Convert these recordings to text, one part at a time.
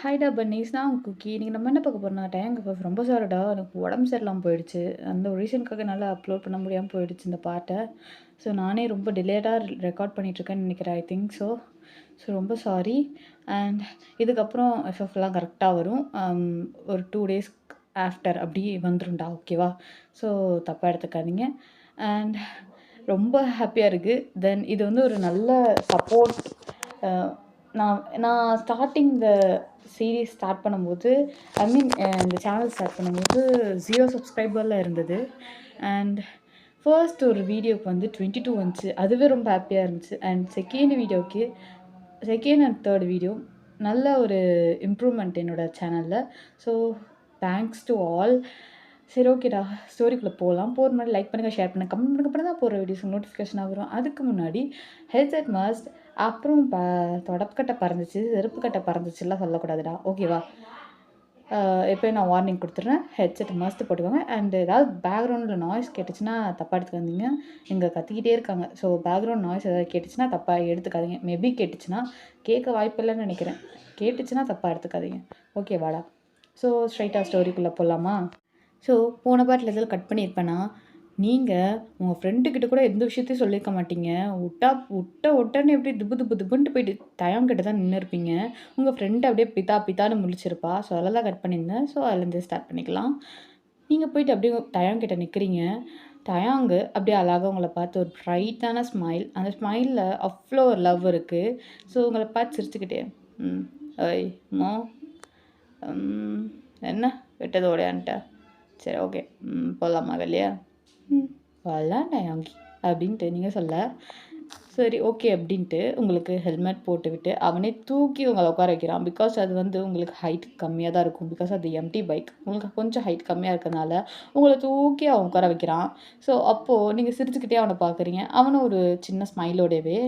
ஹாய்டா பன்னீஸ். நான் உங்க குக்கி. இன்னைக்கு நம்ம என்ன பார்க்க போறோம்னா, டேங்க் ரொம்ப சாரிடா. எனக்கு உடம்பு சரியில்லாம போயிடுச்சு. அந்த ஒரு ரீசனுக்காக என்னால அப்லோட் பண்ண முடியாம போயிடுச்சு இந்த பார்ட்ட. ஸோ நானே ரொம்ப டிலேடா ரெக்கார்ட் பண்ணிட்டுருக்கேன்னு நினைக்கிறேன். I think so. ஸோ ரொம்ப சாரி. அண்ட் இதுக்கப்புறம் எஃப்எஃப்லாம் கரெக்ட்டா வரும். ஒரு 2 டேஸ் ஆஃப்டர் அப்படி வந்துரும்டா. ஓகேவா? ஸோ தப்பா எடுத்துக்காதீங்க. அண்ட் ரொம்ப ஹாப்பியா இருக்கு. தென் இது வந்து ஒரு நல்ல சப்போர்ட். அ நான் நான் ஸ்டார்ட்டிங் இந்த சீரிஸ் ஸ்டார்ட் பண்ணும்போது, ஐ மீன் இந்த சேனல் ஸ்டார்ட் பண்ணும்போது 0 சப்ஸ்கிரைபர்ல இருந்தது. அண்ட் ஃபர்ஸ்ட் ஒரு வீடியோக்கு வந்து 22 வந்துச்சு. அதுவே ரொம்ப ஹாப்பியா இருந்துச்சு. And second and third video நல்ல ஒரு இம்ப்ரூவ்மெண்ட் என்னோட சேனல்ல. So thanks to all. சரி ஓகேடா, ஸ்டோரிக்குள்ள போலாம். போற முன்னாடி லைக் பண்ணுங்க, ஷேர் பண்ணுங்க, கமெண்ட் பண்ணுங்க. அப்பதான் தான் போடுற வீடியோஸ் நோட்டிஃபிகேஷனா வரும். அதுக்கு முன்னாடி ஹெட்செட் மஸ்ட். அப்புறம் தொடப்பக்கட்டை பறந்துச்சு, செருப்பு கட்டை பறந்துச்சுலாம் சொல்லக்கூடாதுடா. ஓகேவா? எப்பயும் நான் வார்னிங் குடுத்துடுறேன். ஹெட்செட் மஸ்ட் போட்டுக்கோங்க. அண்ட் ஏதாவது பேக்ரவுண்ட்ல நாய்ஸ் கேட்டுச்சுன்னா தப்பா எடுத்துக்காதீங்க. இங்க கத்திக்கிட்டே இருக்காங்க. ஸோ பேக்ரவுண்ட் நாய்ஸ் ஏதாவது கேட்டுச்சுன்னா தப்பா எடுத்துக்காதீங்க. மேபி கேட்டுச்சுன்னா, கேட்க வாய்ப்பில்லன்னு நெனைக்கிறேன். கேட்டுச்சுன்னா தப்பா எடுத்துக்காதீங்க. ஓகேவாடா? ஸோ ஸ்ட்ரைட்டா ஸ்டோரிக்குள்ள போலாமா? ஸோ போன பார்ட்ல எதில கட் பண்ணியிருப்பேன்னா, நீங்க உங்க ஃப்ரெண்டு கிட்ட கூட எந்த விஷயத்தையும் சொல்லியிருக்க மாட்டீங்க. விட்ட உடனே அப்படியே திபு திபு திபுன்ட்டு போயிட்டு தயான் கிட்ட தான் நின்னுருப்பீங்க. உங்க ஃப்ரெண்ட் அப்படியே பிதா பிதான்னு முழிச்சிருப்பா. ஸோ அதெல்லாம் தான் கட் பண்ணியிருந்தேன். ஸோ அதுலேருந்து ஸ்டார்ட் பண்ணிக்கலாம். நீங்க போயிட்டு அப்படியே தயான் கிட்ட நிக்கிறீங்க. தயாங்கு அப்படியே அழகா உங்கள பார்த்து ஒரு பிரைட்டான ஸ்மைல். அந்த ஸ்மைல்ல அவ்ளோ ஒரு லவ் இருக்கு. ஸோ உங்கள பார்த்து சிரிச்சுக்கிட்டே, ம். "ஓய் மோ, ம் என்ன விட்டது ஓடியான்ட்ட? சரி ஓகே. போலாமா வெளிய? போலாம் டயாங்கி" அப்படின்ட்டு நீங்க சொல்ல, சரி ஓகே அப்படின்ட்டு உங்களுக்கு ஹெல்மெட் போட்டுவிட்டு, அவனே தூக்கி உங்கள உட்கார வைக்கிறான். பிகாஸ் அது வந்து உங்களுக்கு ஹைட் கம்மியா தான் இருக்கும். பிகாஸ் அது எம்ப்டி பைக். உங்களுக்கு கொஞ்சம் ஹைட் கம்மியா இருக்கனால, உங்கள தூக்கி அவன் உட்கார வைக்கிறான். ஸோ அப்போ நீங்க சிரிச்சுக்கிட்டே அவன பார்க்குறீங்க. அவனும் ஒரு சின்ன ஸ்மைலோடவே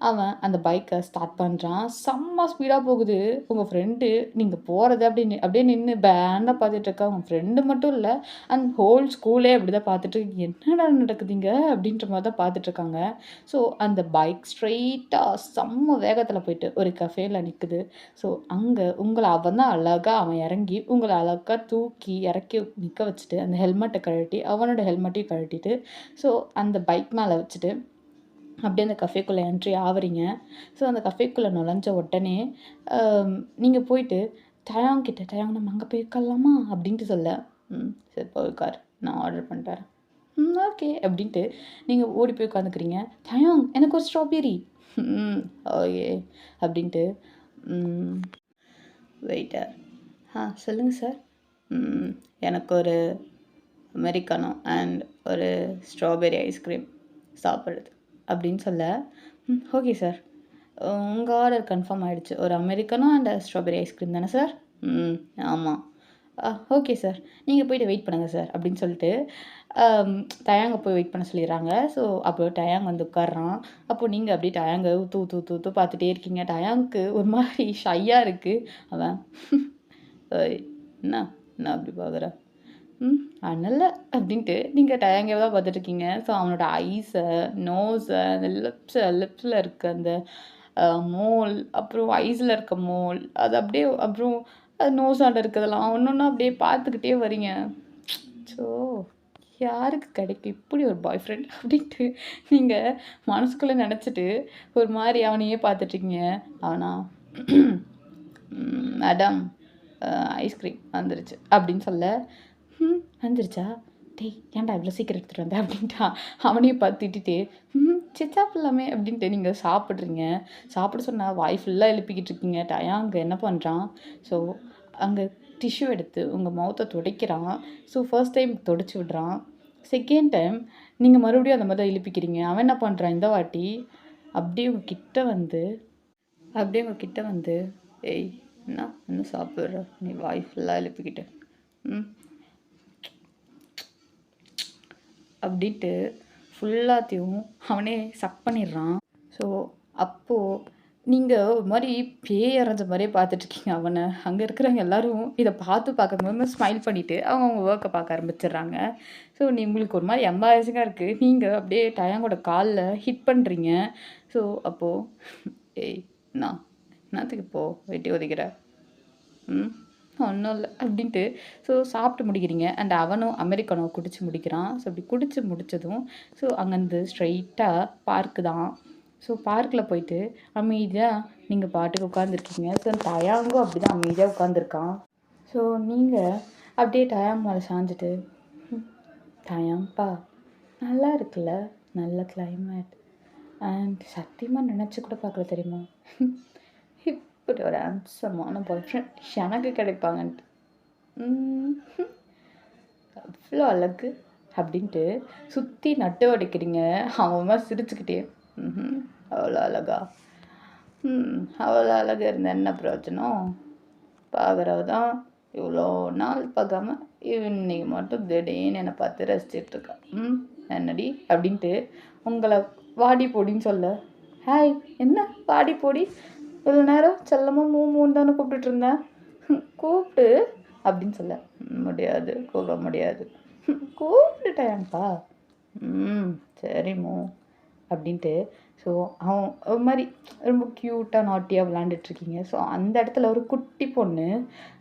அவன் அந்த பைக்க ஸ்டார்ட் பண்றான். செம்ம ஸ்பீடா போகுது. உங்க ஃப்ரெண்டு நீங்க போறத அப்படியே நின்னு பேன்னா பார்த்துட்டு இருக்கா. உங்க ஃப்ரெண்டு மட்டும் இல்ல, அண்ட் ஹோல் ஸ்கூலே அப்படிதான் பார்த்துட்டு, "என்னடா நடக்குது இங்க?" அப்படின்ற மாரி தான் பார்த்துட்டு இருக்காங்க. ஸோ அந்த பைக் ஸ்ட்ரெய்ட்டா செம்ம வேகத்தில போயிட்டு ஒரு கஃபேல நிக்குது. ஸோ அங்க உங்கள அவன் தான் அழகா அவன் இறங்கி உங்கள அழகா தூக்கி இறக்கி நிக்க வச்சுட்டு, அந்த ஹெல்மெட்ட கழட்டி அவனோட ஹெல்மெட்டையும் கழட்டிட்டு, ஸோ அந்த பைக் மேல வச்சுட்டு அப்படியே அந்த கஃபேக்குள்ள என்ட்ரி ஆவுறீங்க. ஸோ அந்த கஃபேக்குள்ள நுழைஞ்ச உடனே, அ நீங்க போயிட்டு டயாங் கிட்ட, "டயாங் நம்ம அங்க போய் உட்காரலாமா?" அப்படின்ட்டு சொல்ல, சரி போய் உட்காரு. நான் ஆர்டர் பண்ணிட்டு வரேன்." ஓகே." அப்படின்ட்டு நீங்க ஓடி போய் உட்காந்துக்கிறீங்க. "டயாங் எனக்கு ஒரு ஸ்ட்ராபெர்ரி." "ம் ஓகே." அப்படின்ட்டு, ம் வெயிட்டர், சொல்லுங்க சார்." "ம் எனக்கு ஒரு அமெரிக்கானோ அண்ட் ஒரு ஸ்ட்ராபெர்ரி ஐஸ்கிரீம் சாப்பிடுறது." அப்படின்னு சொல்ல, ஓகே சார். உங்க ஆர்டர் கன்ஃபார்ம் ஆயிடுச்சு. ஒரு அமெரிக்கானோ அண்ட் ஸ்ட்ராபெர்ரி ஐஸ்கிரீம் தானே சார்?" "ம் ஆமா." Okay sir. நீங்க போயிட்டு வெயிட் பண்ணுங்க சார்." அப்படின்னு சொல்லிட்டு, டயாங்க போய் வெயிட் பண்ண சொல்லிடுறாங்க. ஸோ அப்போ டயாங் வந்து உட்கார்றான். அப்போ நீங்க அப்படியே டயாங்க உத்து உத்து உத்து உத்து பார்த்துட்டே இருக்கீங்க. டயாங்க்கு ஒரு மாரி ஷையா இருக்கு. அவன், "ஏய் என்ன என்ன அப்படி பார்க்குற? ஒன்னும் இல்ல." அப்படின்ட்டு நீங்க டயாங்கவ தான் பார்த்துட்டு இருக்கீங்க. ஸோ அவனோட நோஸ, அந்த லிப்ஸ்ல இருக்க அந்த மோல், அப்புறம் ஐஸ்ல இருக்க மோல், அது அப்படியே அப்புறம் நோஸாண்ட இருக்கிறதெல்லாம் ஒண்ணொண்ணா அப்படியே பார்த்துக்கிட்டே வரீங்க. ஸோ யாருக்கு கிடைக்கும் இப்படி ஒரு பாய் ஃப்ரெண்ட் அப்படின்ட்டு நீங்க மனசுக்குள்ள நெனச்சுட்டு ஒரு மாரி அவனையே பார்த்துட்டுருக்கீங்க. அவனா, மேடம் ஐஸ்கிரீம் வந்துருச்சு." அப்படின்னு சொல்ல, வந்துருச்சா? டேய் ஏன்டா இவ்வளோ சீக்கிரம் எடுத்துட்டு வந்த?" அப்படின்ட்டான். அவனையும் பார்த்து திட்டிட்டு, சாப்பிடலாமே." அப்படின்ட்டு நீங்க சாப்பிடுறீங்க. சாப்பிட சொன்னா வாய் ஃபுல்லா எழுப்பிக்கிட்டு இருக்கீங்க. டயாங் என்ன பண்றான், ஸோ அங்க டிஷ்யூ எடுத்து உங்க மவுத்த துடைக்கிறான். ஸோ ஃபர்ஸ்ட் டைம் துடைச்சு விடுறான். செகண்ட் டைம் நீங்க மறுபடியும் அந்த மாரி தான் எழுப்பிக்கிறீங்க. அவன் என்ன பண்றான் இந்த வாட்டி, அப்படியே உங்க கிட்ட வந்து "ஏய் என்ன சாப்பிடுற? நீ வாய் ஃபுல்லா எழுப்பிக்கிட்டு. ம்." அப்படின்ட்டு ஃபுல்லாத்தையும் அவனே சக் பண்ணிடுறான். ஸோ அப்போ நீங்க ஒரு மாரி பேய் அறைஞ்ச மாரியே பார்த்துட்ருக்கீங்க அவன. அங்க இருக்கிறவங்க எல்லாரும் இத பார்க்கும்போது ஸ்மைல் பண்ணிட்டு அவங்கவங்க வொர்க்க பார்க்க ஆரம்பிச்சுடுறாங்க. ஸோ உங்களுக்கு ஒரு மாரி எம்பாரசிங்கா இருக்கு. நீங்க அப்படியே டயாங்கோட கால்ல ஹிட் பண்றீங்க. ஸோ அப்போ, "ஏய் என்னாத்துக்கு இப்போ வெட்டி ஒதைக்கிற? ம் ஒன்றும் இல்லை அப்படின்ட்டு ஸோ சாப்பிட்டு முடிக்கிறீங்க அண்ட் அவனும் அமெரிக்கானோ குடிச்சு முடிக்கிறான். ஸோ அப்படி குடிச்சு முடிச்சதும் ஸோ அங்கேருந்து ஸ்ட்ரைட்டாக பார்க்கு தான். ஸோ பார்க்கில் போயிட்டு அமைதியாக நீங்கள் பாட்டுக்கு உட்காந்துருக்கீங்க. ஸோ டயாங்கும் அப்படி தான் அமைதியாக உட்காந்துருக்கான். ஸோ நீங்கள் அப்படியே டயாங் மேலே சாஞ்சிட்டு டயாங்ப்பா நல்லா இருக்குல்ல, நல்ல கிளைமேட் அண்ட் சத்தியமாக நினச்சி கூட பார்க்கல தெரியுமா, இப்படி ஒரு ஹேண்ட்ஸமான பாய் ஃப்ரெண்ட் எனக்கு கிடைப்பாங்கன்ட்டு. அவ்வளோ அழகு அப்படின்ட்டு சுற்றி நட்டு அடிக்கிறீங்க. அவன் சிரிச்சுக்கிட்டே அவ்வளோ அழகா, அவ்வளோ அழகாக இருந்த என்ன பிரயோஜனம், பார்க்குறவ தான் இவ்வளோ நாள் பார்க்காம இன்னைக்கு மட்டும் திடீர்னு என்னை பார்த்து ரசிச்சிட்ருக்கா. என்னடி அப்படின்ட்டு உங்களை வாடி போடின்னு சொல்ல, ஹாய் என்ன வாடி போடி, இவ்வளோ நேரம் செல்லமாக மூணு தானே கூப்பிட்டுட்டு இருந்தேன், கூப்பிட்டு அப்படின்னு சொல்ல, முடியாது கூப்பிட முடியாது, கூப்பிட்டுட்டேன்ப்பா, சரி மூ அப்படின்ட்டு. ஸோ அவன் ஒரு மாதிரி ரொம்ப க்யூட்டாக நாட்டியாக விளாண்டுட்ருக்கீங்க. ஸோ அந்த இடத்துல ஒரு குட்டி பொண்ணு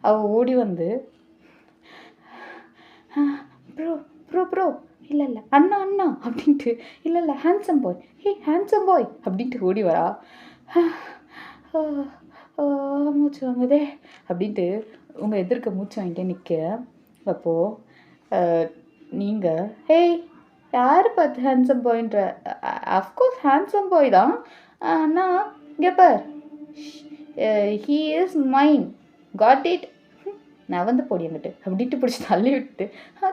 அவள் ஓடி வந்து, ப்ரோ ப்ரோ ப்ரோ இல்லை இல்லை அண்ணா அண்ணா அப்படின்ட்டு, இல்லை இல்லை ஹேண்ட்ஸம் பாய், ஹேண்ட்ஸம் பாய் அப்படின்ட்டு ஓடி வரா. மூச்சு வாங்குதே அப்படின்ட்டு உங்கள் எதிர்க்க மூச்சு வாங்கிட்டே நிற்க. அப்போது நீங்கள் ஹேய் யார் பார்த்து ஹேண்ட்ஸம் பாயின்ற, அஃப்கோர்ஸ் ஹேண்ட்ஸம் பாய் தான், ஆனால் இங்கே பார் he is mine got it, நான் வந்து போடி என்கிட்ட அப்படின்ட்டு பிடிச்சி தள்ளி விட்டுட்டு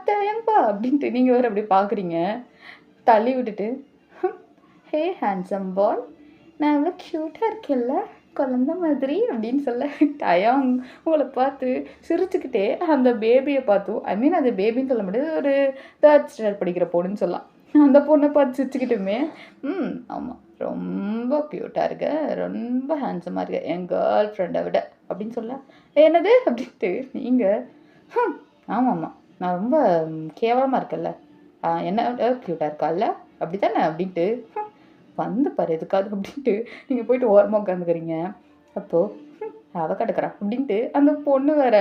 தேவையப்பா அப்படின்ட்டு நீங்கள் வேறு அப்படி பார்க்குறீங்க. தள்ளி விட்டுட்டு ஹே ஹேண்ட்ஸம் பாய் நான் எவ்வளோ க்யூட்டாக இருக்கேன்ல குழந்த மாதிரி அப்படின்னு சொல்ல, டயாங் உங்களை பார்த்து சிரிச்சுக்கிட்டே அந்த பேபியை பார்த்தும், ஐ மீன் அது பேபின்னு சொல்ல முடியாது, ஒரு 3rd ஸ்டாண்டர்ட் படிக்கிற பொண்ணுன்னு சொல்லலாம், அந்த பொண்ணை பார்த்து சிரிச்சுக்கிட்டுமே ஆமாம் ரொம்ப க்யூட்டாக இருக்க, ரொம்ப ஹேண்ட்ஸமாக இருக்க என் கேர்ள் ஃப்ரெண்டை விட அப்படின்னு சொல்ல, என்னது அப்படின்ட்டு நீங்கள் ஆமாம்மா நான் ரொம்ப கேவலமாக இருக்கேன்ல, என்ன க்யூட்டாக இருக்கால்ல அப்படி தானே அப்படின்ட்டு வந்து பாரு எதுக்காது அப்படின்ட்டு நீங்கள் போயிட்டு ஓரமாக உட்காந்துக்கிறீங்க. அப்போது அவ கிடக்குறான் அப்படின்ட்டு அந்த பொண்ணு வேற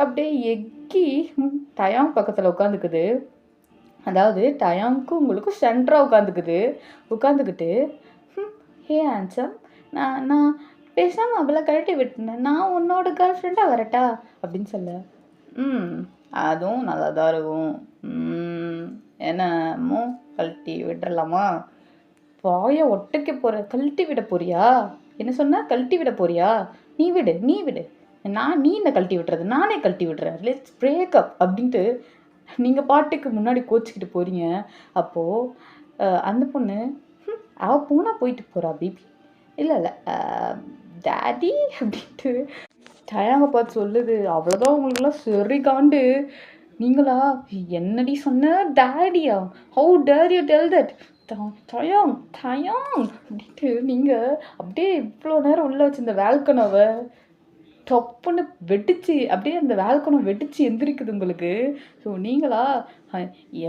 அப்படியே எக்கி டயாங் பக்கத்தில் உட்காந்துக்குது. அதாவது டயாங்க்கும் உங்களுக்கும் சென்டராக உட்காந்துக்கிட்டு ஹே ஆன்சம் நான் பேசாமல் அவளை கழட்டி விட்டுனேன், நான் உன்னோட கேர்ள் ஃப்ரெண்டாக வரட்டா அப்படின்னு சொல்ல, அதுவும் நல்லா தான் இருக்கும், என்னமோ கழட்டி விட்டுறலாமா, வாயை ஒட்டைக்க போகிற, கழட்டி விட போறியா, என்ன சொன்னா கழட்டி விட போறியா, நீ விடு நீ என்ன கழட்டி விட்டுறது, நானே கழட்டி விடுறேன், லெட்ஸ் பிரேக்கப் அப்படின்ட்டு நீங்கள் பாட்டுக்கு முன்னாடி கோச்சிக்கிட்டு போகிறீங்க. அப்போது அந்த பொண்ணு அவள் போனால் போயிட்டு போகிறா பேபி, இல்லை இல்லை டேடி அப்படின்ட்டு டயாங்க பார்த்து சொல்லுது. அவ்வளோதான் உங்களுக்குலாம் சரி காண்டு. நீங்களா என்னடி சொன்ன டேடியா, how dare you tell that, டயாங் அப்படின்ட்டு நீங்கள் அப்படியே இவ்வளோ நேரம் உள்ளே வச்சு இந்த வேல்கனோவை டப்புன்னு வெடிச்சு அப்படியே அந்த வேல்கனோ வெடிச்சு எந்திரிக்குது உங்களுக்கு. ஸோ நீங்களா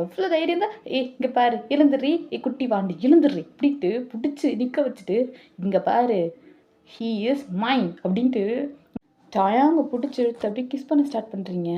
எவ்வளோ தைரியம் தான், இங்கே பாரு எழுந்துடுறி, குட்டி வாண்டி எழுந்துடுறி அப்படின்ட்டு பிடிச்சி நிற்க வச்சுட்டு, இங்கே பாரு ஹீ இஸ் மைன் அப்படின்ட்டு டயாங்க பிடிச்சி இழுத்து அப்படியே கிஸ் பண்ண ஸ்டார்ட் பண்ணுறீங்க.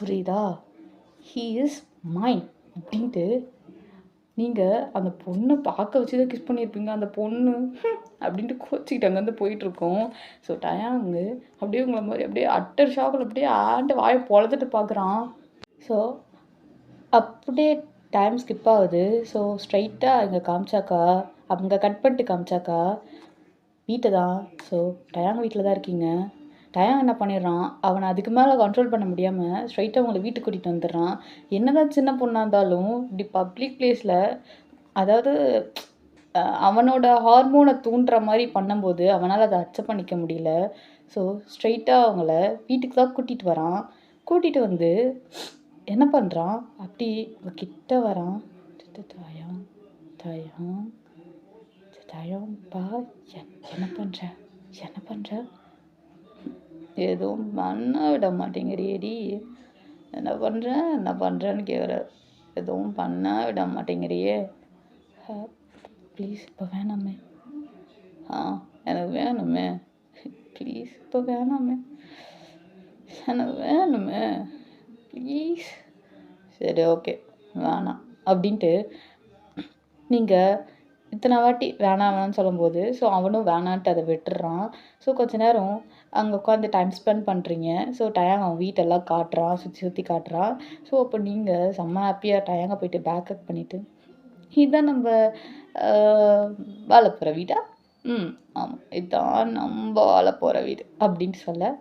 புரியுதா, ஹீ இஸ் மைன் அப்படின்ட்டு நீங்கள் அந்த பொண்ணை பார்க்க வச்சு தான் கிஸ் பண்ணியிருப்பீங்க. அந்த பொண்ணு அப்படின்ட்டு கோச்சிக்கிட்டு அங்கேருந்து போயிட்டுருக்கோம். ஸோ டயாங்கு அப்படியே உங்களை மாதிரி அப்படியே அட்டர் ஷாக்கில் அப்படியே வாயை பொழந்துட்டு பார்க்குறான். ஸோ அப்படியே டைம் ஸ்கிப் ஆகுது. ஸோ ஸ்ட்ரைட்டாக இங்கே காமிச்சாக்கா, அங்கே கட் பண்ணிட்டு காமிச்சாக்கா வீட்டை தான். ஸோ டயாங் வீட்டில் தான் இருக்கீங்க. டயாங் என்ன பண்ணிடுறான், அவனை அதுக்கு மேலே கண்ட்ரோல் பண்ண முடியாமல் ஸ்ட்ரைட்டாக அவங்களை வீட்டுக்கு கூட்டிகிட்டு வந்துடுறான். என்ன தான் சின்ன பொண்ணாக இருந்தாலும் இப்படி பப்ளிக் பிளேஸில், அதாவது அவனோட ஹார்மோனை தூண்டுற மாதிரி பண்ணும்போது அவனால் அதை அக்செப்ட் பண்ணிக்க முடியல. ஸோ ஸ்ட்ரெயிட்டாக அவங்கள வீட்டுக்கு தான் கூட்டிகிட்டு வரான். கூட்டிகிட்டு வந்து என்ன பண்ணுறான், அப்படி கிட்ட வரான். தயம் தயம் தயம்பா, என்ன பண்ணுற என்ன பண்ணுற, எதுவும் பண்ண விட மாட்டேங்கிறியேடி, என்ன பண்ணுறேன்னு கேட்குற, எதுவும் பண்ண விட மாட்டேங்கிறியே, ப்ளீஸ் இப்போ வேணாமே, எனக்கு வேணுமே, ப்ளீஸ் இப்போ வேணாமே, எனக்கு வேணுமே, ப்ளீஸ், சரி ஓகே வேணாம் அப்படின்ட்டு நீங்கள் இத்தனை வாட்டி வேணாம்னு சொல்லும்போது ஸோ அவனும் வேணான்ட்டு அதை விட்டுடுறான். ஸோ கொஞ்ச நேரம் அங்கே உட்காந்து டைம் ஸ்பெண்ட் பண்ணுறீங்க. ஸோ டயாங் அவன் வீட்டெல்லாம் காட்டுறான், சுற்றி சுற்றி காட்டுறான். ஸோ அப்போ நீங்கள் செம்ம ஹாப்பியாக டயாங்கை போயிட்டு பேக்கப் பண்ணிவிட்டு, இதுதான் நம்ம வாழ போகிற வீடா, ஆமாம் இதுதான் நம்ம வாழ போகிற வீடு அப்படின்ட்டு சொல்ல,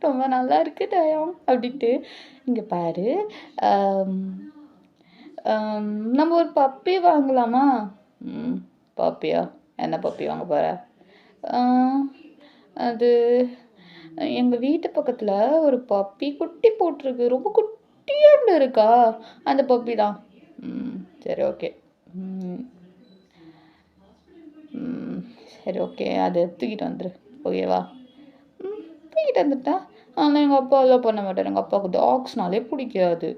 ரொம்ப நல்லா இருக்கு டயாங் அப்படின்ட்டு, இங்கே பாரு நம்ம ஒரு பப்பி வாங்கலாமா, பப்பியா, என்ன பப்பி வாங்க போகிற, அது எங்கள் வீட்டு பக்கத்தில் ஒரு பப்பி குட்டி போட்டிருக்கு, ரொம்ப குட்டியாண்டு இருக்கா, அந்த பப்பி தான், சரி ஓகே, சரி ஓகே அதை தூக்கிட்டு வந்துரு, ஓகேவா, தூக்கிட்டு வந்துட்டா, ஆனால் எங்கள் அப்பா எல்லாம் பண்ண மாட்டார், எங்கள் அப்பாவுக்கு டாக்ஸ்னாலே பிடிக்காது,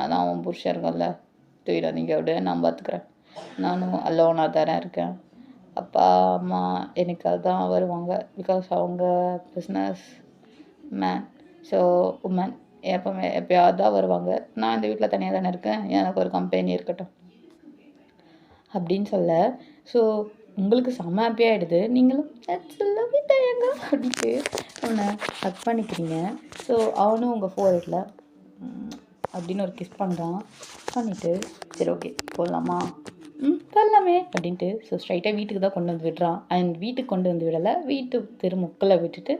அதான் அவன் புருஷன் இருக்கல, தூக்கிட்டு வந்தீங்க விட நான் பார்த்துக்குறேன், நானும் அல்லோனாக தானே இருக்கேன், அப்பா அம்மா எனக்காக தான் வருவாங்க, பிகாஸ் அவங்க பிஸ்னஸ் மேன், ஸோ உமன் எப்போயாவது தான் வருவாங்க, நான் இந்த வீட்டில் தனியாக தானே இருக்கேன், எனக்கு ஒரு கம்பெனி இருக்கட்டும் அப்படின்னு சொல்ல, ஸோ உங்களுக்கு செம்ம ஹாப்பியாகிடுது, நீங்களும் டயாங்கா அப்படின்ட்டு அவனை ஹக் பண்ணிக்கிறீங்க. ஸோ அவனும் உங்கள் ஃபோர்ஹெட்டில் அப்படின்னு ஒரு கிஸ் பண்ணுறான், பண்ணிவிட்டு சரி ஓகே போடலாமா, போடலாமே அப்படின்ட்டு ஸோ ஸ்ட்ரைட்டாக வீட்டுக்கு தான் கொண்டு வந்து விடுறான். அண்ட் வீட்டுக்கு கொண்டு வந்து விடலை, வீட்டு தெருமுக்கில் விட்டுட்டு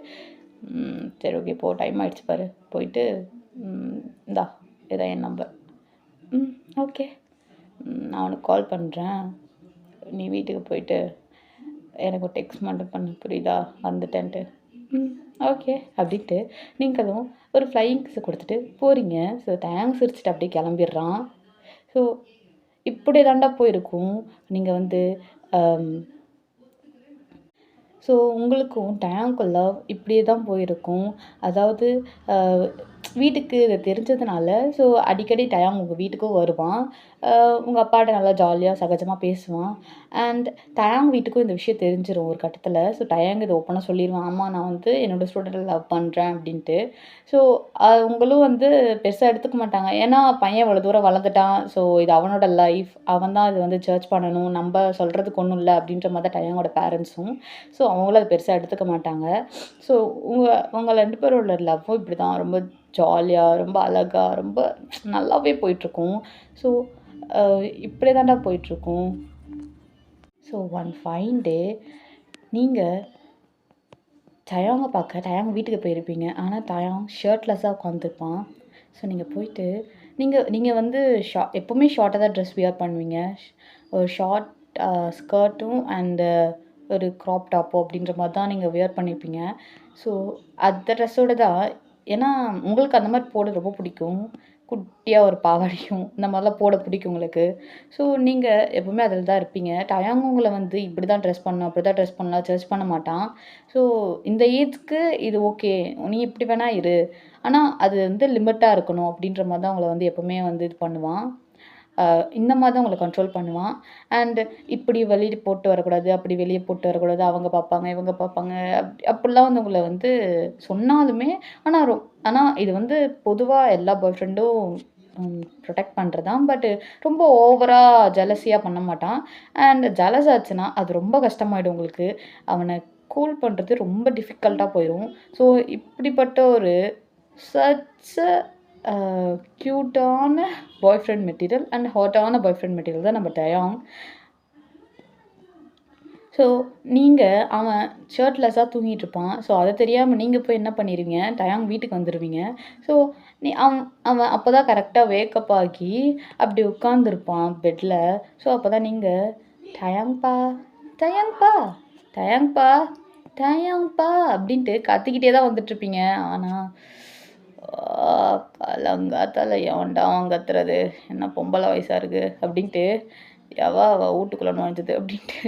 சரி ஓகே போ, டைம் ஆகிடுச்சு பாரு, போயிட்டு இந்தா இதான் என் நம்பர், ஓகே நான் அவனுக்கு கால் பண்ணுறேன், நீ வீட்டுக்கு போயிட்டு எனக்கு ஒரு டெக்ஸ்ட் மட்டும் பண்ணு, புரியுதா, வந்துட்டேன்ட்டு, ஓகே அப்படின்ட்டு நீங்களும் ஒரு ஃப்ளையிங் கிஸ் கொடுத்துட்டு போகிறீங்க. ஸோ தேங்க்ஸ் சிரிச்சிட்டு அப்படியே கிளம்பிடுறான். ஸோ இப்படி தாண்டா போயிருக்கும். நீங்கள் வந்து ஸோ உங்களுக்கும் டயாங்க்கும் லவ் இப்படியே தான் போயிருக்கும். அதாவது வீட்டுக்கு இது தெரிஞ்சதுனால ஸோ அடிக்கடி டயாங் உங்கள் வீட்டுக்கும் வருவான். உங்கள் அப்பாட்ட நல்லா ஜாலியாக சகஜமாக பேசுவான். அண்ட் டயாங் வீட்டுக்கும் இந்த விஷயம் தெரிஞ்சிடும் ஒரு கட்டத்தில். ஸோ டயாங் இதை ஓப்பனாக சொல்லிடுவான், ஆமாம் நான் வந்து என்னோடய ஸ்டூடெண்ட்டை லவ் பண்ணுறேன் அப்படின்ட்டு. ஸோ அவங்களும் வந்து பெருசாக எடுத்துக்க மாட்டாங்க, ஏன்னா பையன் இவ்வளோ தூரம் வளர்ந்துட்டான், ஸோ இது அவனோட லைஃப், அவன் தான் இது வந்து ஜட்ஜ் பண்ணணும், நம்ம சொல்கிறதுக்கு ஒன்றும் இல்லை அப்படின்ற மாதிரி தான் டயாங்கோட பேரண்ட்ஸும். ஸோ அவங்களும் அதை பெருசாக எடுத்துக்க மாட்டாங்க. ஸோ உங்கள் 2 பேரோட லவ்வும் இப்படி தான் ரொம்ப ஜாலியாக, ரொம்ப அழகாக, ரொம்ப நல்லாவே போயிட்டுருக்கும். ஸோ இப்படி தாண்டா போயிட்டுருக்கும். ஸோ ஒன் ஃபைன் டே நீங்கள் டயாங்கை பார்க்க டயாங் வீட்டுக்கு போயிருப்பீங்க. ஆனால் டயாங் ஷர்ட்லெஸ்ஸாக உட்காந்துருப்பான். ஸோ நீங்கள் போயிட்டு நீங்கள் வந்து எப்போவுமே ஷார்ட்டாக தான் ட்ரெஸ் வியர் பண்ணுவீங்க. ஒரு ஷார்ட் ஸ்கர்ட்டும் அண்டு ஒரு க்ராப் டாப்போ அப்படின்ற மாதிரி தான் நீங்கள் வியர் பண்ணியிருப்பீங்க. ஸோ அந்த ட்ரெஸ்ஸோடு தான், ஏன்னா உங்களுக்கு அந்த மாதிரி போட ரொம்ப பிடிக்கும், குட்டியாக ஒரு பாவாடையும் இந்த மாதிரிலாம் போட பிடிக்கும் உங்களுக்கு. ஸோ நீங்கள் எப்போவுமே அதில் தான் இருப்பீங்க. டயாங் உங்களை வந்து இப்படி தான் ட்ரெஸ் பண்ணணும், அப்படி தான் ட்ரெஸ் பண்ணலாம் ஜட்ஜ் பண்ண மாட்டான். ஸோ இந்த ஏஜ்க்கு இது ஓகே, நீ இப்படி வேணால் இரு, ஆனால் அது வந்து லிமிட்டாக இருக்கணும் அப்படின்ற மாதிரி தான் உங்களை வந்து எப்போவுமே வந்து இது பண்ணுவான். இந்த மாதிரி தான் உங்களை கண்ட்ரோல் பண்ணுவான். அண்டு இப்படி வெளியே போட்டு வரக்கூடாது, அப்படி வெளியே போட்டு வரக்கூடாது, அவங்க பார்ப்பாங்க இவங்க பார்ப்பாங்க அப்படிலாம் வந்து உங்களை வந்து சொன்னாலுமே, ஆனால் இது வந்து பொதுவாக எல்லா பாய் ஃப்ரெண்டும் ப்ரொடெக்ட் பண்ணுறது தான். பட்டு ரொம்ப ஓவராக ஜெலஸியாக பண்ண மாட்டான். அண்ட் ஜெலஸ் ஆச்சுன்னா அது ரொம்ப கஷ்டமாயிடும் உங்களுக்கு. அவனை கூல் பண்ணுறது ரொம்ப டிஃபிகல்ட்டாக போயிடும். ஸோ இப்படிப்பட்ட ஒரு சச் க்யூட்டான பாய் ஃப்ரெண்ட் மெட்டீரியல் அண்ட் ஹாட்டான பாய் ஃப்ரெண்ட் மெட்டீரியல் தான் நம்ம டயாங். ஸோ அவன் ஷர்ட்லெஸ்ஸாக தூங்கிட்டு இருப்பான். ஸோ அத தெரியாம நீங்க போய் என்ன பண்ணிருவீங்க, டயாங் வீட்டுக்கு வந்துருவீங்க. ஸோ அவன் அவன் அப்பதான் கரெக்ட்டா வேக்கப் ஆகி அப்படி உட்கார்ந்திருப்பான் பெட்ல. ஸோ அப்பதான் நீங்க டயாங்ப்பா, டயாங்ப்பா, டயாங்ப்பா, டயாங்ப்பா அப்படின்ட்டு கத்திக்கிட்டே தான் வந்துட்டுருப்பீங்க. ஆனா, காலங்காத்தால எவன்டா அவன் கத்துறது? என்ன பொம்பள வயசா இருக்கு அப்படின்ட்டு, அவ வீட்டுக்குள்ள நுழைஞ்சது அப்படின்ட்டு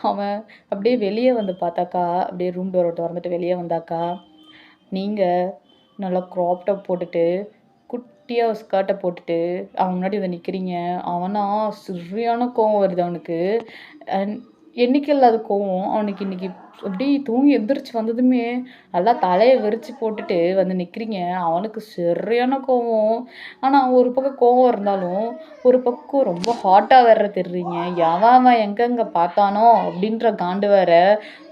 அவன் அப்படியே வெளிய வந்து பார்த்தாக்கா, அப்படியே ரூம் டோர தொறந்துட்டு வெளிய வந்தாக்கா, நீங்க நல்லா கிராப் டாப் போட்டுட்டு, குட்டியா ஒரு ஸ்கர்ட்ட போட்டுட்டு, அவன் முன்னாடி வந்து நிக்கிறீங்க. அவனா சரியான கோவம் வருது அவனுக்கு. அண்ட் என்னைக்கு இல்லாத கோவம் அவனுக்கு இன்னைக்கு அப்படியே தூங்கி எந்திரிச்சு வந்ததுமே, நல்லா தலைய விரிச்சு போட்டுட்டு வந்து நிக்கிறீங்க. அவனுக்கு சரியான கோவம். ஆனா ஒரு பக்கம் கோவம் இருந்தாலும், ஒரு பக்கம் ரொம்ப ஹாட்டா வேற தெரிறீங்க. எவன் அவன் எங்கெங்க பார்த்தானோ அப்படின்ற காண்டு வேற.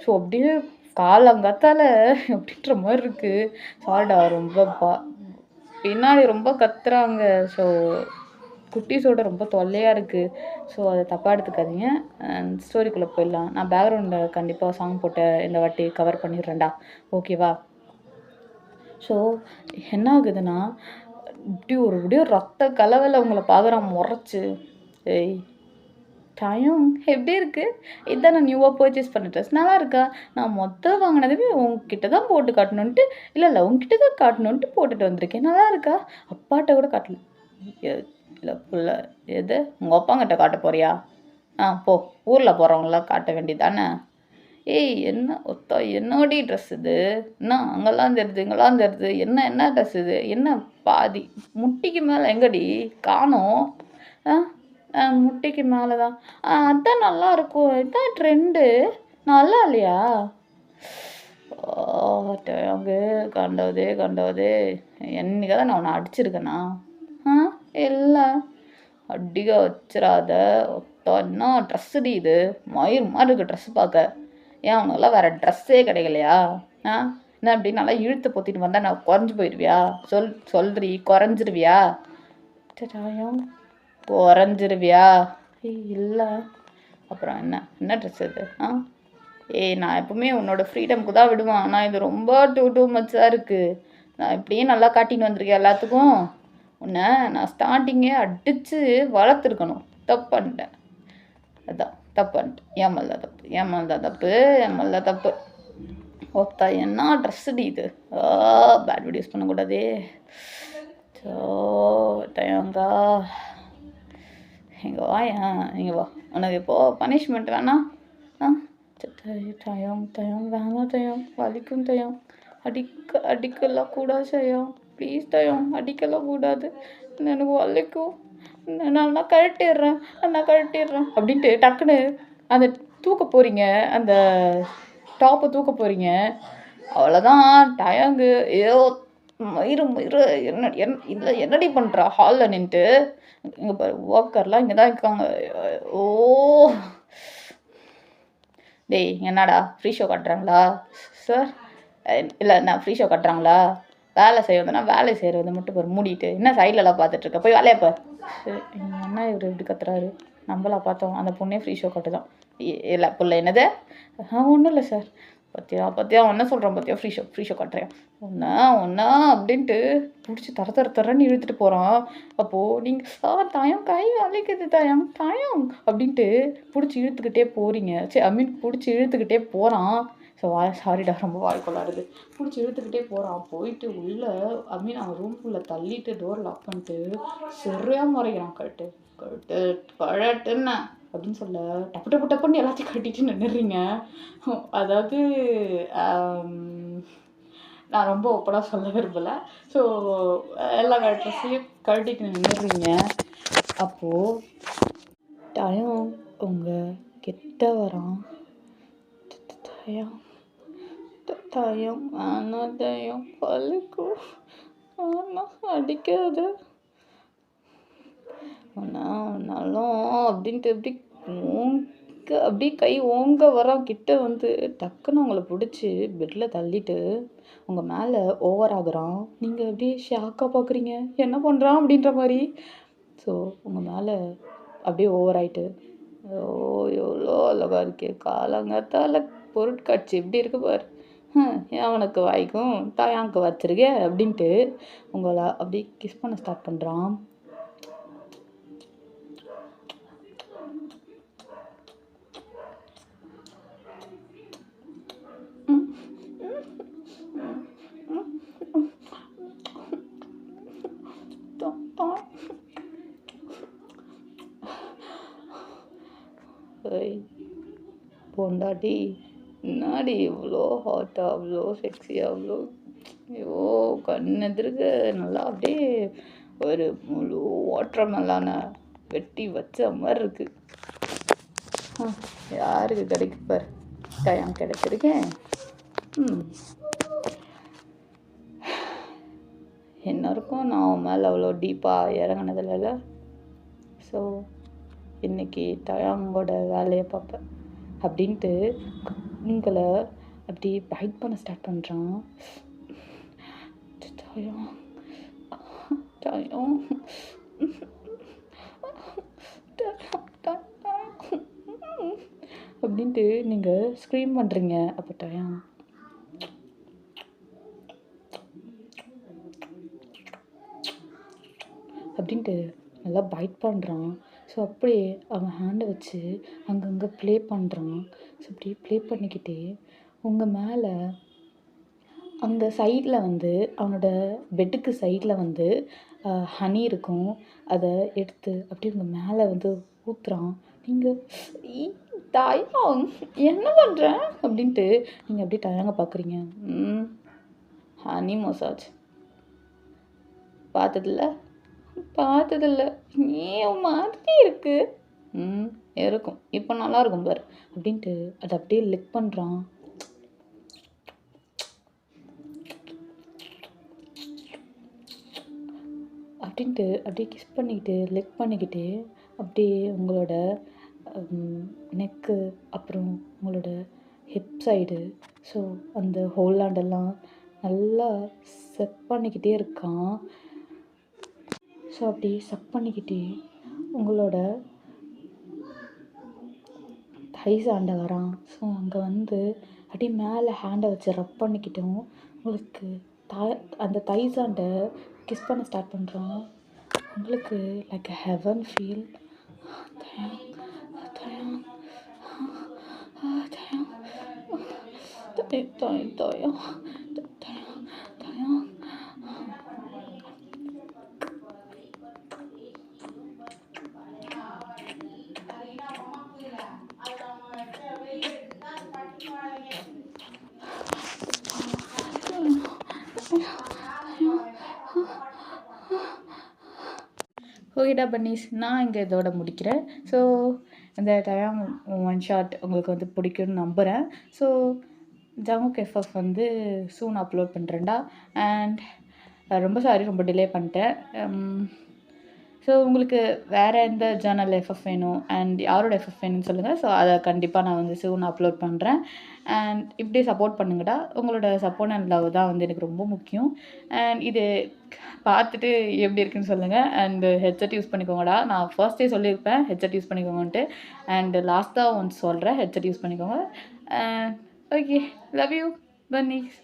ஸோ அப்படியே காலங்காத்தால அப்படின்ற மாரி இருக்கு. சாரிடா ரொம்ப பின்னாடி ரொம்ப கத்துறாங்க. ஸோ குட்டீஸோட ரொம்ப தொல்லையா இருக்கு. ஸோ அத தப்பா எடுத்துக்காதீங்க. ஸ்டோரிக்குள்ள போயிடலாம். நான் பேக்ரவுண்ட்ல கண்டிப்பா சாங் போட்டு இந்த வாட்டி கவர் பண்ணிடுறேன்டா. ஓகேவா? ஸோ என்ன ஆகுதுன்னா, அப்படியே ரத்த கலவையில உங்கள பார்க்குறான் மொறச்சு. ஏய் டயம் எப்படி இருக்கு? இதான் நான் நியூவா பர்ச்சேஸ் பண்ண ட்ரெஸ். நல்லா இருக்கா? நான் மொத்தம் வாங்குனதுமே உன்கிட்ட தான் போட்டு காட்டணுன்ட்டு இல்ல உன்கிட்ட தான் காட்டணுன்ட்டு போட்டுட்டு வந்திருக்கேன். நல்லா இருக்கா? அப்பாட்ட கூட காட்டல. எ இல்ல புள்ள எது? உங்க அப்பாங்கிட்ட காட்டப் போறியா? போ. ஊர்ல போறவங்கலாம் காட்ட வேண்டியது தானே! ஏய் என்னடி ட்ரெஸ் இது? என்ன அங்கலாம் தெரியுது, இங்கலாம் தெரியுது. என்ன ட்ரெஸ் இது? என்ன பாதி முட்டிக்கு மேல எங்கடி? காணோம். ஆ முட்டிக்கு மேல தான். அதான் நல்லாருக்கும். இதான் ட்ரெண்டு. நல்லா இல்லையா? டேங்கு கண்டவுதே. என்னைக்காவது நான் உன்ன அடிச்சிருக்கேனா? ஆ இல்ல. அடிக்க வச்சிராத. என்ன ட்ரெஸ்ஸுடி இது? மயிர் மாரி இருக்கு ட்ரெஸ் பார்க்க. ஏன் உனக்கெல்லாம் வேற ட்ரெஸ்ஸே கிடைக்கலையா? ஆ என்ன இப்படி நல்லா இழுத்து பொத்திட்டு வந்தா நான் குறைஞ்சு போயிருவியா? சொல்றி குறைஞ்சிருவியா? டயம் குறைஞ்சிருவியா? ஏய் இல்ல. அப்புறம் என்ன ட்ரெஸ் இது? ஏய் நான் எப்பவுமே உன்னோட ஃப்ரீடம்க்கு தான் விடுவேன். ஆனா இது ரொம்ப டூ மச்சா இருக்கு. நான் இப்படியே நல்லா காட்டின்னு வந்திருக்கேன் எல்லாத்துக்கும். உன்னை நான் ஸ்டார்டிங்கே அடிச்சு வளர்த்துருக்கணும். தப்பு பண்ணிட்டேன். அதான் தப்பு பண்ணிட்டேன். என் மேல தான் தப்பு. என்ன ட்ரெஸ்ஸுடி இது? பேட் வீடியோஸ் பண்ணக்கூடாதே. ஸோ டயங்கா இங்கே இங்கே வா. உனக்கு இப்போது பனிஷ்மெண்ட் வேணாம்? டயம் வேணாம் டயம். வலிக்கும் டயம். அடிக்கலாம் கூடாது டயம். ப்ளீஸ் டயம் அடிக்கலாம் கூடாது. எனக்கு வலிக்கும். நான் கழட்டிடுறேன் அப்படின்ட்டு டக்குன்னு அந்த தூக்க போகிறீங்க. அந்த டாப்பை தூக்க போகிறீங்க. அவ்வளோதான் டயங்கு ஏதோ மயிறு என்னடி பண்ணுறா ஹாலில் நின்றுட்டு? இங்கே பாரு ஒர்க்கர்லாம் இங்கே தான் இருக்காங்க. ஓ டேய் என்னடா ஃப்ரீ ஷோ காட்டுறாங்களா சார்? இல்லை நான் ஃப்ரீ ஷோ காட்டுறாங்களா? வேலை செய்வதுன்னா வேலை செய்கிறது மட்டும் பாரு மூடிட்டு என்ன சைட்லலாம் பார்த்துட்ருக்க? போய் வேலையை பார். என்ன இவர் இப்படி கத்துறாரு? நம்மளா பார்த்தோம் அந்த பொண்ணே ஃப்ரீ ஷோ காட்டுதான். இல்லை புள்ள என்னது? ஒன்றும் இல்லை சார். பார்த்தியா என்ன சொல்கிறேன் பார்த்தியா? ஃப்ரீ ஷோ காட்டுறேன். ஒன்றா அப்படின்ட்டு பிடிச்சி தரன்னு இழுத்துட்டு போகிறான். அப்போது நீங்கள் தாயம் கை வலிக்குது தாயம் அப்படின்ட்டு பிடிச்சி இழுத்துக்கிட்டே போகிறீங்க. பிடிச்சி இழுத்துக்கிட்டே போகிறான். ஸோ சாரிடா ரொம்ப வாய்க்கொள்ளாடுது. பிடிச்சி இழுத்துக்கிட்டே போகிறான். போயிட்டு உள்ளே அவன் ரூம்குள்ளே தள்ளிட்டு டோர் லாக் பண்ணிட்டு சரியாக முறைகிறான். கழட்டுன்னு அப்படின்னு சொல்ல டப்புன்னு எல்லாத்தையும் கட்டிட்டு நின்றுறீங்க. அதாவது நான் ரொம்ப ஓப்பனாக சொல்ல விரும்பலை. ஸோ எல்லா ட்ரெஸ்ஸையும் கழட்டிட்டு நின்றுறீங்க. அப்போது டயம் உங்கள் கிட்ட வரான். டயம் ஆனால் டயம் பழுக்கும். ஆனால் அடிக்காது. ஆனாலும் அப்படின்ட்டு அப்படியே கை ஓங்க வரான். கிட்ட வந்து டக்குன்னு உங்களை பிடிச்சி பெட்டில் தள்ளிட்டு உங்கள் மேலே ஓவர் ஆகுறான். நீங்கள் அப்படியே ஷாக்காக பார்க்குறீங்க. என்ன பண்ணுறான் அப்படின்ற மாதிரி. ஸோ உங்கள் மேலே அப்படியே ஓவர் ஆகிட்டு ஓ! எவ்வளோ அழகா இருக்கே! காலங்காத்தால பொருட்காட்சி எப்படி இருக்கு பாரு. எவனுக்கு வாய்க்கும் தாயாங்க்கு வச்சிருக்க அப்படின்ட்டு உங்கள அப்படியே கிஸ் பண்ண ஸ்டார்ட் பண்ணுறான். ஏய் பொண்டாட்டி என்னாடி இவ்வளோ ஹாட்டா அவ்வளோ செக்ஸியா அவ்வளோ ஐயோ கண் எதிர்க்க நல்லா அப்படியே ஒரு முழு வாட்டர் மெலான வெட்டி வச்ச மாதிரி இருக்கு. யாருக்கு கிடைக்கு பாரு டைம் கிடைச்சிருக்கேன். என்ன இருக்கும் நான் அவன் மேலே அவ்வளோ டீப்பாக இறங்கினதில்ல. ஸோ இன்றைக்கி தயாங்கோட வேலையை பார்ப்பேன் அப்படின்ட்டு உங்களை அப்படி பைட் பண்ண ஸ்டார்ட் பண்ணுறான். தயம் தயம் அப்படின்ட்டு நீங்கள் ஸ்க்ரீம் பண்ணுறீங்க. அப்போ தயம் அப்படின்ட்டு நல்லா பைட் பண்ணுறான். ஸோ அப்படியே அவன் ஹேண்டை வச்சு அங்கங்கே ப்ளே பண்ணுறான். ஸோ அப்படியே ப்ளே பண்ணிக்கிட்டே உங்கள் மேலே அந்த சைடில் வந்து அவனோட பெட்டுக்கு சைடில் வந்து ஹனி இருக்கும். அதை எடுத்து அப்படியே உங்கள் மேலே வந்து ஊற்றுறான். நீங்கள் தயம் என்ன பண்ணுற அப்படின்ட்டு நீங்கள் அப்படியே தயங்க பார்க்குறீங்க. ஹனி மசாஜ் பார்த்ததில்ல ஏன் மாதிரி இருக்கு. இருக்கும் இப்போ நல்லா இருக்கும் பாரு அப்படின்ட்டு அதை அப்படியே லிக் பண்ணுறான். அப்படின்ட்டு அப்படியே கிஸ் பண்ணிக்கிட்டு லிக் பண்ணிக்கிட்டு அப்படியே உங்களோட நெக்கு அப்புறம் உங்களோட ஹிப் சைடு ஸோ அந்த ஹோல்லாண்டெல்லாம் நல்லா செட் பண்ணிக்கிட்டே இருக்கான். ஸோ அப்படி சக் பண்ணிக்கிட்டே உங்களோட தைஸ் ஆண்டை வரான். ஸோ அங்கே வந்து அப்படியே மேலே ஹேண்டை வச்சு ரப் பண்ணிக்கிட்டோம் உங்களுக்கு அந்த தைஸ் ஆண்டை கிஸ் பண்ண ஸ்டார்ட் பண்ணுறான். உங்களுக்கு லைக் அ ஹெவன் ஃபீல். ஓகேடா பன்னீஸ், நான் இங்கே இதோட முடிக்கிறேன். ஸோ இந்த டைம் ஒன் ஷாட் உங்களுக்கு வந்து பிடிக்கும்னு நம்புகிறேன். ஸோ ஜமுக் எஃப்எஃப் வந்து சூன் அப்லோட் பண்ணுறேன்டா. அண்ட் ரொம்ப சாரி ரொம்ப டிலே பண்ணிட்டேன். ஸோ உங்களுக்கு வேறு எந்த ஜேர்னல் எஃப்எஃப் வேணும் அண்ட் யாரோட எஃப்எஃப் வேணும்னு சொல்லுங்கள். ஸோ அதை கண்டிப்பாக நான் வந்து சூன் அப்லோட் பண்ணுறேன். அண்ட் இப்படி சப்போர்ட் பண்ணுங்கடா. உங்களோட சப்போர்ட் அண்ட் லவ் தான் வந்து எனக்கு ரொம்ப முக்கியம். அண்ட் இது பார்த்துட்டு எப்படி இருக்குன்னு சொல்லுங்கள். அண்டு ஹெட்செட் யூஸ் பண்ணிக்கோங்கடா. நான் ஃபர்ஸ்ட்டே சொல்லியிருப்பேன் ஹெட்செட் யூஸ் பண்ணிக்கோங்கன்ட்டு. அண்டு லாஸ்ட்டாக ஒன்ஸ் சொல்கிறேன் ஹெட்செட் யூஸ் பண்ணிக்கோங்க. Okay, love you பன்னீஸ்.